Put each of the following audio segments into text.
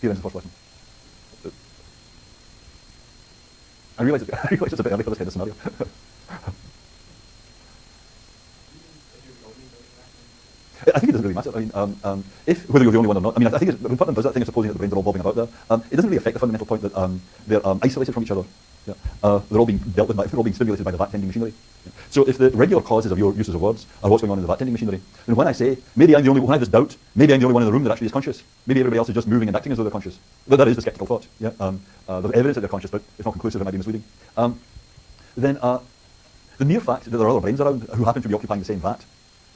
here ends the first lesson. I realize it's a bit early for this kind of scenario. I think it doesn't really matter. I mean, if whether you're the only one or not. I mean, I think when Putnam does that thing of supposing that the brains are all bobbing about there, it doesn't really affect the fundamental point that they're isolated from each other. Yeah. They're all being dealt with, they're all being stimulated by the vat-tending machinery. Yeah. So if the regular causes of your uses of words are what's going on in the vat-tending machinery, then when I say, maybe I'm the only one, when I have this doubt, maybe I'm the only one in the room that actually is conscious. Maybe everybody else is just moving and acting as though they're conscious. That is the skeptical thought. Yeah. There's evidence that they're conscious, but it's not conclusive, it might be misleading. Then the mere fact that there are other brains around who happen to be occupying the same vat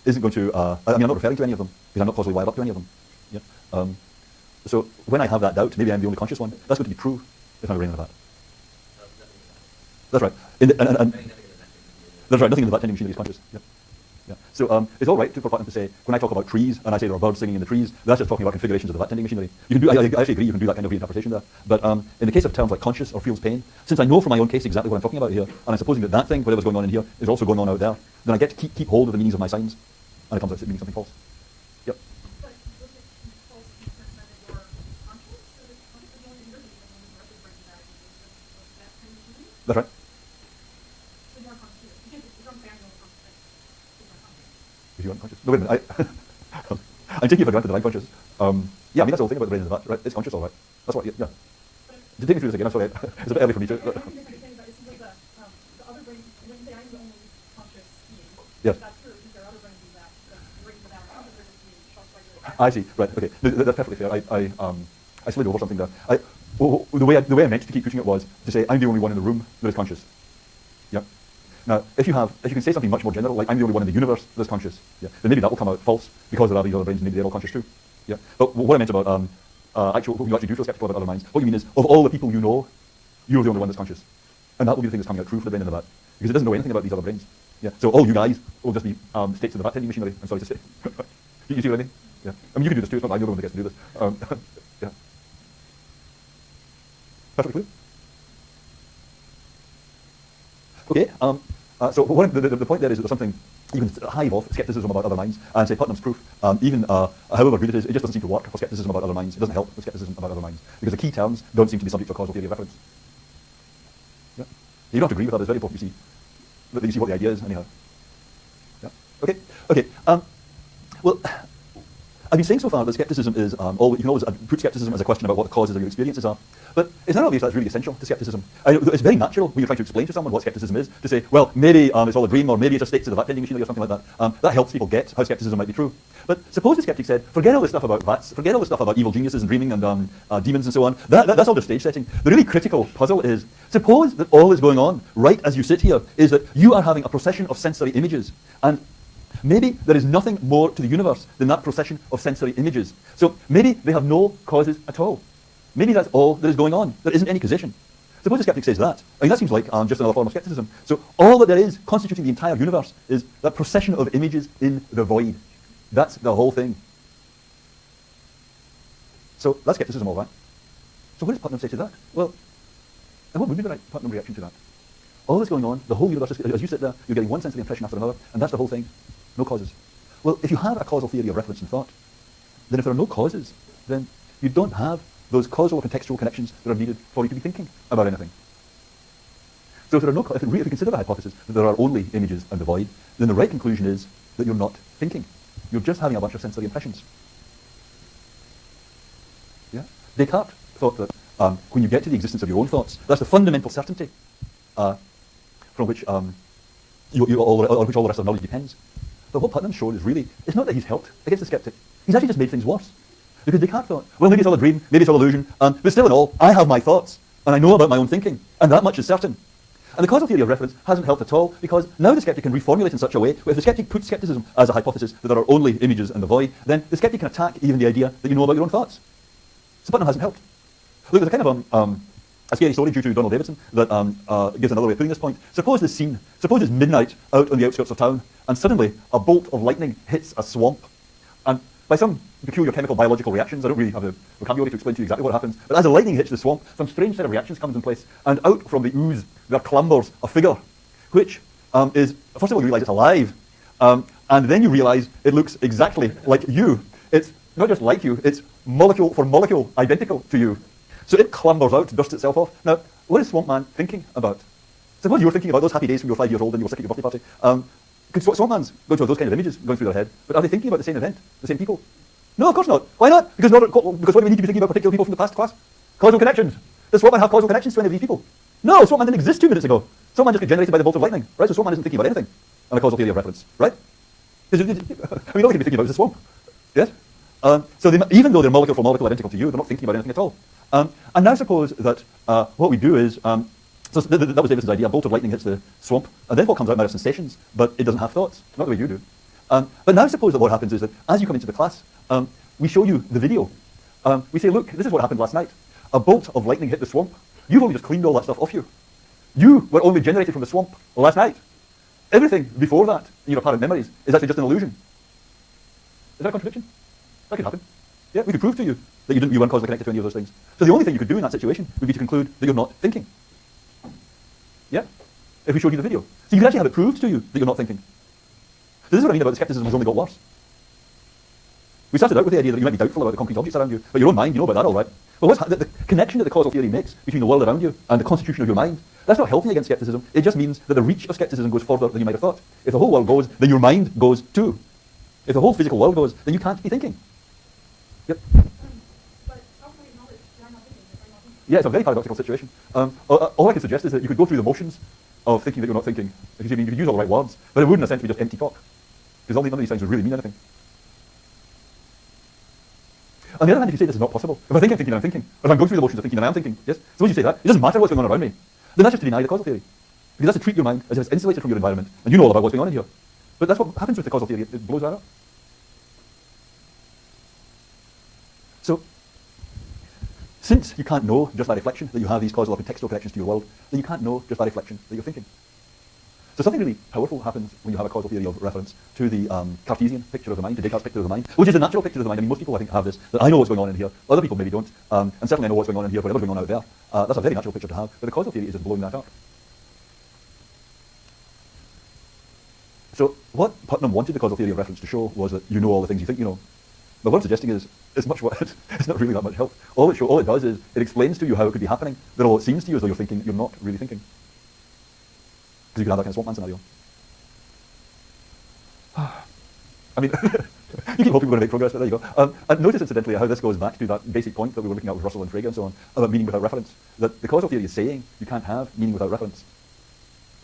isn't going to, I mean, I'm not referring to any of them, because I'm not causally wired up to any of them. Yeah. So when I have that doubt, maybe I'm the only conscious one, that's going to be true if I'm a brain in a vat. That's right. That's right, nothing in the vat-tending machinery is conscious. Yep. Yeah. So it's all right for Putnam to say, when I talk about trees, and I say there are birds singing in the trees, that's just talking about configurations of the vat-tending machinery. You can do, I actually agree, you can do that kind of reinterpretation there. But in the case of terms like conscious or feels pain, since I know from my own case exactly what I'm talking about here, and I'm supposing that thing, whatever's going on in here, is also going on out there, then I get to keep hold of the meanings of my signs, and it comes out meaning something false. Yep. That's right. Is you unconscious? No, wait a minute. I'm taking it for granted that I'm conscious. Yeah, I mean, that's the whole thing about the brain in the vat, right? It's conscious, all right. That's what, yeah. To take me through this again, I'm sorry. It's a bit early for me to... Yes. I see, right, okay. That's perfectly fair. I slid over something there. The way I meant to keep pushing it was to say, I'm the only one in the room that is conscious. Yep. Now, if you can say something much more general, like I'm the only one in the universe that's conscious, yeah, then maybe that will come out false because there are these other brains and maybe they're all conscious too. Yeah. But what I meant about when you actually do feel skeptical about other minds, what you mean is, of all the people you know, you're the only one that's conscious. And that will be the thing that's coming out true for the brain in the vat. Because it doesn't know anything about these other brains. Yeah. So all you guys will just be states of the vat-tending machinery, I'm sorry to say. You see what I mean? Yeah. I mean, you can do this too, it's not like I'm the only one that gets to do this. Yeah. Perfectly clear? Okay. So the point there is that there's something, even a hive of skepticism about other minds, and say Putnam's proof, even however good it is, it just doesn't seem to work for skepticism about other minds. It doesn't help with skepticism about other minds, because the key terms don't seem to be subject to a causal theory of reference. Yeah. You don't have to agree with that, it's very important you see what the idea is, anyhow. Yeah. Okay. Okay. Well, I've been saying so far that skepticism is, you can always put skepticism as a question about what the causes of your experiences are, but it's not obvious that's really essential to skepticism. It's very natural when you're trying to explain to someone what skepticism is, to say, well, maybe it's all a dream, or maybe it just states of the vat-tending machinery or something like that. That helps people get how skepticism might be true. But suppose the skeptic said, forget all this stuff about vats, forget all this stuff about evil geniuses and dreaming and demons and so on. That's all just stage setting. The really critical puzzle is, suppose that all that's going on, right as you sit here, is that you are having a procession of sensory images, and maybe there is nothing more to the universe than that procession of sensory images. So maybe they have no causes at all. Maybe that's all that is going on. There isn't any causation. Suppose the skeptic says that. I mean, that seems like just another form of skepticism. So all that there is constituting the entire universe is that procession of images in the void. That's the whole thing. So that's skepticism, all right. So what does Putnam say to that? Well, and what would be the right Putnam reaction to that? All that's going on, the whole universe, as you sit there, you're getting one sensory impression after another, and that's the whole thing. No causes. Well, if you have a causal theory of reference in thought, then if there are no causes, then you don't have those causal or contextual connections that are needed for you to be thinking about anything. So if you consider the hypothesis that there are only images and the void, then the right conclusion is that you're not thinking. You're just having a bunch of sensory impressions. Yeah? Descartes thought that when you get to the existence of your own thoughts, that's the fundamental certainty from which all the rest of knowledge depends. But what Putnam showed is really, it's not that he's helped against the skeptic. He's actually just made things worse. Because Descartes thought, well, maybe it's all a dream, maybe it's all illusion, but still in all, I have my thoughts, and I know about my own thinking, and that much is certain. And the causal theory of reference hasn't helped at all, because now the skeptic can reformulate in such a way, where if the skeptic puts skepticism as a hypothesis that there are only images and the void, then the skeptic can attack even the idea that you know about your own thoughts. So Putnam hasn't helped. Look, there's a kind of a scary story due to Donald Davidson that gives another way of putting this point. Suppose this scene, suppose it's midnight out on the outskirts of town, and suddenly a bolt of lightning hits a swamp. And by some peculiar chemical biological reactions, I don't really have the vocabulary to explain to you exactly what happens, but as the lightning hits the swamp, some strange set of reactions comes in place, and out from the ooze there clambers a figure, which is, first of all you realise it's alive, and then you realise it looks exactly like you. It's not just like you, it's molecule for molecule identical to you. So it clambers out, dusts itself off. Now, what is Swamp Man thinking about? So what you're thinking about, those happy days when you were 5 years old and you were sick at your birthday party, could Swamp Man's going to have those kind of images going through their head, but are they thinking about the same event, the same people? No, of course not. Why not? Because what do we need to be thinking about particular people from the past class? Causal connections. Does Swamp Man have causal connections to any of these people? No, Swamp Man didn't exist 2 minutes ago. Swamp Man just got generated by the bolt of lightning, right? So Swamp Man isn't thinking about anything on a causal theory of reference, right? Because I mean, all they can be thinking about is the swamp. Yes? So even though they're molecule for molecule identical to you, they're not thinking about anything at all. And now suppose that what we do is, so that was Davidson's idea, a bolt of lightning hits the swamp, and then what comes out might have sensations, but it doesn't have thoughts, not the way you do. But now suppose that what happens is that as you come into the class, we show you the video. We say, look, this is what happened last night. A bolt of lightning hit the swamp. You've only just cleaned all that stuff off you. You were only generated from the swamp last night. Everything before that, in your apparent memories, is actually just an illusion. Is that a contradiction? That could happen. Yeah, we could prove to you that you weren't causally connected to any of those things. So the only thing you could do in that situation would be to conclude that you're not thinking. Yeah? If we showed you the video. So you could actually have it proved to you that you're not thinking. So this is what I mean about the skepticism has only got worse. We started out with the idea that you might be doubtful about the concrete objects around you, but your own mind, you know about that all right. Well, the connection that the causal theory makes between the world around you and the constitution of your mind, that's not helping against skepticism. It just means that the reach of skepticism goes further than you might have thought. If the whole world goes, then your mind goes too. If the whole physical world goes, then you can't be thinking. Yep. But how can we acknowledge that I'm not thinking, if I'm not thinking? Yeah, it's a very paradoxical situation. All I can suggest is that you could go through the motions of thinking that you're not thinking. Because you could use all the right words, but it would in a sense be just empty talk. Because none of these things would really mean anything. On the other hand, if you say this is not possible, if I think I'm thinking, I'm thinking, or if I'm going through the motions of thinking and I'm thinking, yes, suppose you say that, it doesn't matter what's going on around me, then that's just to deny the causal theory. Because that's to treat your mind as if it's insulated from your environment, and you know all about what's going on in here. But that's what happens with the causal theory, it blows that up. So, since you can't know just by reflection that you have these causal or contextual connections to your world, then you can't know just by reflection that you're thinking. So something really powerful happens when you have a causal theory of reference to the Cartesian picture of the mind, to Descartes' picture of the mind, which is the natural picture of the mind. I mean, most people, I think, have this, that I know what's going on in here, other people maybe don't, and certainly I know what's going on in here, whatever's going on out there. That's a very natural picture to have, but the causal theory is just blowing that up. So what Putnam wanted the causal theory of reference to show was that you know all the things you think you know. But what I'm suggesting is, it's not really that much help. All it does is, it explains to you how it could be happening, that although it seems to you as though you're thinking, you're not really thinking. Because you can have that kind of swamp man scenario. I mean, you keep hoping we're going to make progress, but there you go. And notice incidentally how this goes back to that basic point that we were looking at with Russell and Frege and so on, about meaning without reference. That the causal theory is saying you can't have meaning without reference.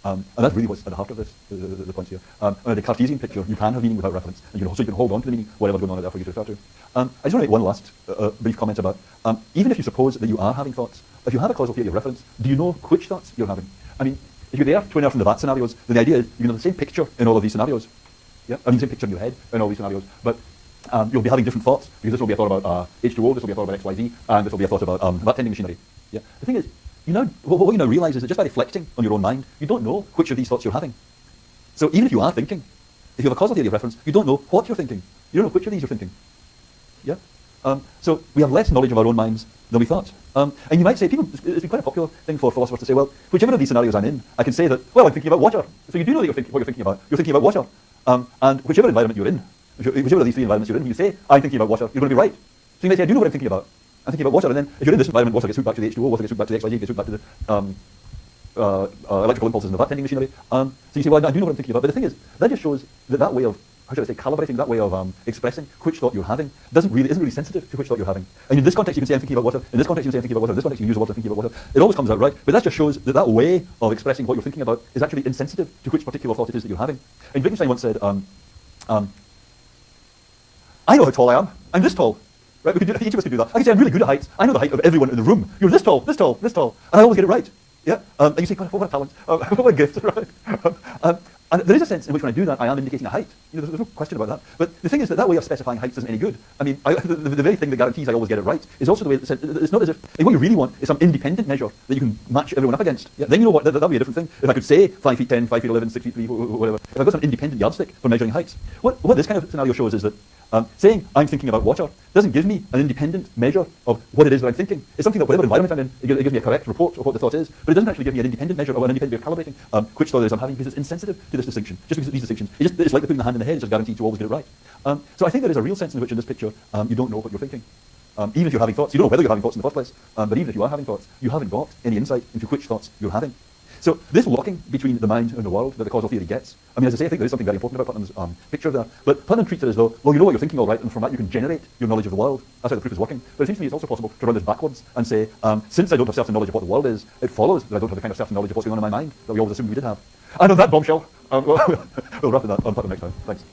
And that's really what's at the heart of this, the point here. On the Cartesian picture, you can have meaning without reference, and so you can hold on to the meaning, whatever's going on out there for you to refer to. I just want to make one last brief comment about, even if you suppose that you are having thoughts, if you have a causal theory of reference, do you know which thoughts you're having? I mean, if you're there, 20 from the VAT scenarios, then the idea is you can have the same picture in all of these scenarios. Yeah, I mean, same picture in your head in all these scenarios, but you'll be having different thoughts, because this will be a thought about H2O, this will be a thought about XYZ, and this will be a thought about VAT tending machinery. Yeah, the thing is, what you now realize is that just by reflecting on your own mind, you don't know which of these thoughts you're having. So even if you are thinking, if you have a causal theory of reference, you don't know what you're thinking. You don't know which of these you're thinking. Yeah. So we have less knowledge of our own minds than we thought. And you might say, it's been quite a popular thing for philosophers to say, well, whichever of these scenarios I'm in, I can say that, well, I'm thinking about water. So you do know that what you're thinking about. You're thinking about water. And whichever environment you're in, whichever of these 3 environments you're in, when you say, I'm thinking about water, you're going to be right. So you might say, I do know what I'm thinking about. I'm thinking about water, and then if you're in this environment, water gets hooked back to the H2O, water gets hooked back to the XYZ, gets hooked back to the electrical impulses in the VAT tending machinery. So you say, well, I do know what I'm thinking about. But the thing is, that just shows that way of, how should I say, calibrating, that way of expressing which thought you're having isn't really sensitive to which thought you're having. And in this context, you can say I'm thinking about water. In this context, you can say I'm thinking about water. In this context, you can use water thinking about water. It always comes out right. But that just shows that way of expressing what you're thinking about is actually insensitive to which particular thought it is that you're having. And Wittgenstein once said, I know how tall I am. I'm this tall. Right? Each of us could do that. I can say I'm really good at heights. I know the height of everyone in the room. You're this tall, this tall, this tall. And I always get it right. Yeah? And you say, God, what a talent. What a gift. Right? And there is a sense in which when I do that, I am indicating a height. There's no question about that. But the thing is that way of specifying heights isn't any good. I mean, the very thing that guarantees I always get it right is also the way that it's not as if, what you really want is some independent measure that you can match everyone up against. Yeah? Then you know what, that'll be a different thing. If I could say 5 feet 10, 5 feet 11, 6 feet 3, whatever, if I've got some independent yardstick for measuring heights, what this kind of scenario shows is that saying I'm thinking about water doesn't give me an independent measure of what it is that I'm thinking. It's something that whatever environment I'm in, it gives me a correct report of what the thought is, but it doesn't actually give me an independent measure or an independent way of calibrating which thought it is I'm having, because it's insensitive to this distinction. Just because of these distinctions. It's like putting the hand in the head, it's just guaranteed to always get it right. So I think there is a real sense in which in this picture you don't know what you're thinking. Even if you're having thoughts, you don't know whether you're having thoughts in the first place, but even if you are having thoughts, you haven't got any insight into which thoughts you're having. So this locking between the mind and the world that the causal theory gets, I mean, as I say, I think there is something very important about Putnam's picture there. But Putnam treats it as though, well, you know what you're thinking all right, and from that you can generate your knowledge of the world. That's how the proof is working. But it seems to me it's also possible to run this backwards and say, since I don't have certain knowledge of what the world is, it follows that I don't have the kind of certain knowledge of what's going on in my mind that we always assumed we did have. And on that bombshell, we'll wrap it up on Putnam next time. Thanks.